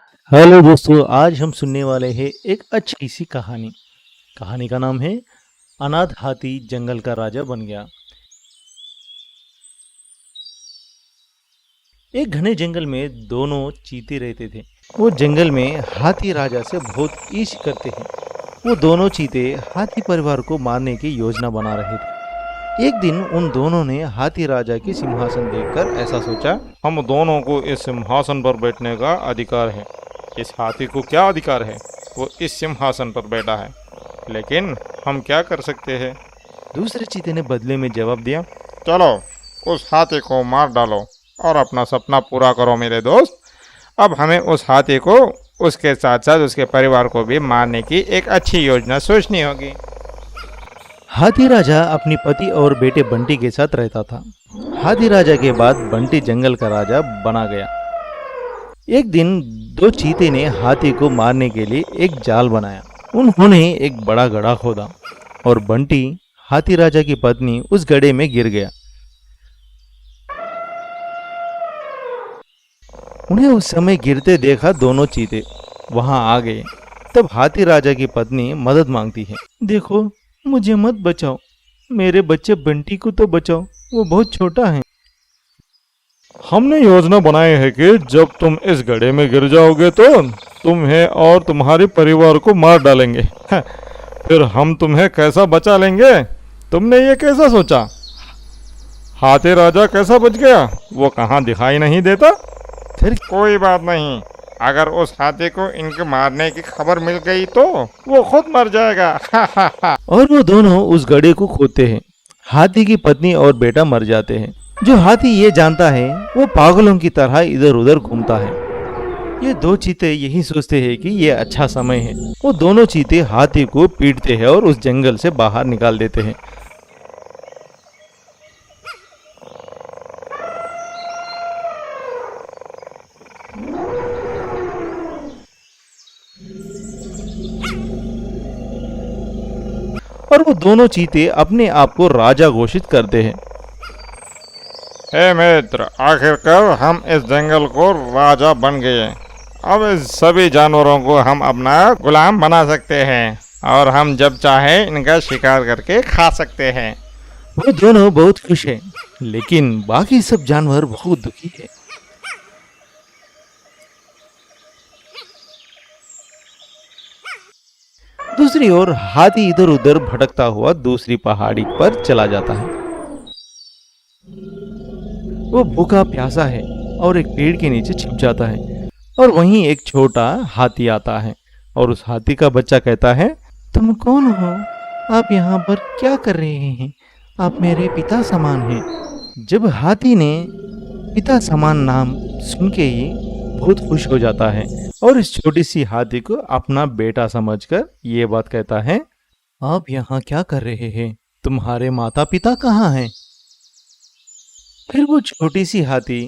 Hello दोस्तों, आज हम सुनने वाले हैं एक अच्छी सी कहानी। कहानी का नाम है अनाथ हाथी जंगल का राजा बन गया। एक घने जंगल में दोनों चीते रहते थे। वो जंगल में हाथी राजा से बहुत ईर्ष्या करते हैं। वो दोनों चीते हाथी परिवार को मारने की योजना बना रहे थे। एक दिन उन दोनों ने हाथी राजा की सिंहासन देखकर ऐसा सोचा, हम दोनों को इस सिंहासन पर बैठने का अधिकार है। इस हाथी को क्या अधिकार है? वो इस सिंहासन पर बैठा है, लेकिन हम क्या कर सकते हैं? दूसरे चीते ने बदले में जवाब दिया, चलो उस हाथी को मार डालो और अपना सपना पूरा करो मेरे दोस्त। अब हमें उस हाथी को, उसके साथ साथ उसके परिवार को भी मारने की एक अच्छी योजना सोचनी होगी। हाथी राजा अपनी पति और बेटे बंटी के साथ रहता था। हाथी राजा के बाद बंटी जंगल का राजा बना गया। एक दिन दो चीते ने हाथी को मारने के लिए एक जाल बनाया। उन्होंने एक बड़ा गड्ढा खोदा और बंटी, हाथी राजा की पत्नी, उस गड्ढे में गिर गया। उन्हें उस समय गिरते देखा दोनों चीते वहां आ गए। तब हाथी राजा की पत्नी मदद मांगती है, देखो मुझे मत बचाओ, मेरे बच्चे बंटी को तो बचाओ, वो बहुत छोटा है। हमने योजना बनाई है कि जब तुम इस गड्ढे में गिर जाओगे तो तुम्हें और तुम्हारे परिवार को मार डालेंगे। फिर हम तुम्हें कैसा बचा लेंगे? तुमने ये कैसा सोचा? हाथी राजा कैसा बच गया? वो कहाँ दिखाई नहीं देता? फिर कोई बात नहीं, अगर उस हाथी को इनके मारने की खबर मिल गई तो वो खुद मर जाएगा। और वो दोनों उस गड्ढे को खोदते हैं। हाथी की पत्नी और बेटा मर जाते हैं। जो हाथी ये जानता है वो पागलों की तरह इधर उधर घूमता है। ये दो चीते यही सोचते हैं कि ये अच्छा समय है। वो दोनों चीते हाथी को पीटते हैं और उस जंगल से बाहर निकाल देते हैं। और वो दोनों चीते अपने आप को राजा घोषित करते हैं। हे मित्र, आखिरकार हम इस जंगल को राजा बन गए। अब इस सभी जानवरों को हम अपना गुलाम बना सकते हैं और हम जब चाहे इनका शिकार करके खा सकते हैं। वो दोनों बहुत खुश हैं, लेकिन बाकी सब जानवर बहुत दुखी है। दूसरी ओर हाथी इधर उधर भटकता हुआ दूसरी पहाड़ी पर चला जाता है। वो भूखा प्यासा है और एक पेड़ के नीचे छिप जाता है। और वहीं एक छोटा हाथी आता है और उस हाथी का बच्चा कहता है, तुम कौन हो? आप यहाँ पर क्या कर रहे हैं? आप मेरे पिता समान हैं। जब हाथी ने पिता समान नाम सुन के ही बहुत खुश हो जाता है और इस छोटी सी हाथी को अपना बेटा समझकर ये बात कहता है, आप यहाँ क्या कर रहे हैं? तुम्हारे माता पिता कहाँ हैं? फिर वो छोटी सी हाथी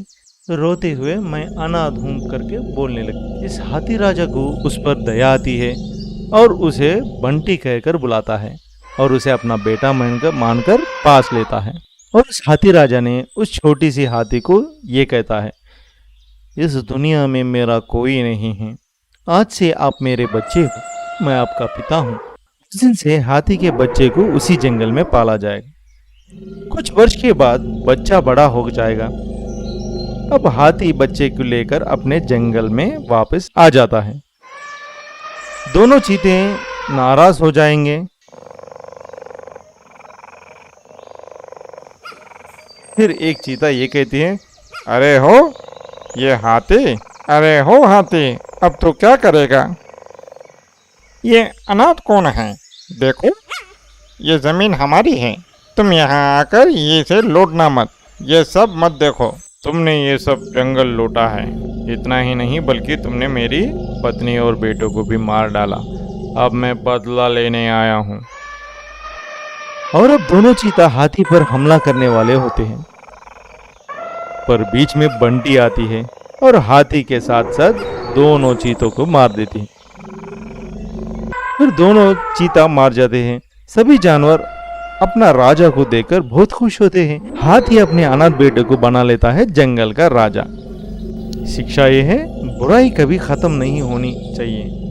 रोते हुए मैं अनाथ हूं करके बोलने लगी। इस हाथी राजा को उस पर दया आती है और उसे बंटी कहकर बुलाता है और उसे अपना बेटा मानकर पास लेता है। और उस हाथी राजा ने उस छोटी सी हाथी को ये कहता है, इस दुनिया में मेरा कोई नहीं है, आज से आप मेरे बच्चे हो, मैं आपका पिता हूँ। उस दिन से हाथी के बच्चे को उसी जंगल में पाला जाएगा। कुछ वर्ष के बाद बच्चा बड़ा हो जाएगा। अब हाथी बच्चे को लेकर अपने जंगल में वापस आ जाता है। दोनों चीते नाराज हो जाएंगे। फिर एक चीता ये कहती है, अरे हो ये हाथी, अरे हो हाथी, अब तो क्या करेगा? ये अनाथ कौन है? देखो ये जमीन हमारी है, तुम यहाँ आकर ये से लूटना मत, ये सब मत देखो। तुमने ये सब जंगल लूटा है, इतना ही नहीं बल्कि तुमने मेरी पत्नी और बेटों को भी मार डाला। अब मैं बदला लेने आया हूँ। और अब दोनों चीता हाथी पर हमला करने वाले होते हैं, पर बीच में बंटी आती है और हाथी के साथ साथ दोनों चीतों को मार देती है। फिर दोनों चीता मार जाते हैं। सभी जानवर अपना राजा को देखकर बहुत खुश होते हैं। हाथी अपने अनाथ बेटे को बना लेता है जंगल का राजा। शिक्षा ये है, बुराई कभी खत्म नहीं होनी चाहिए।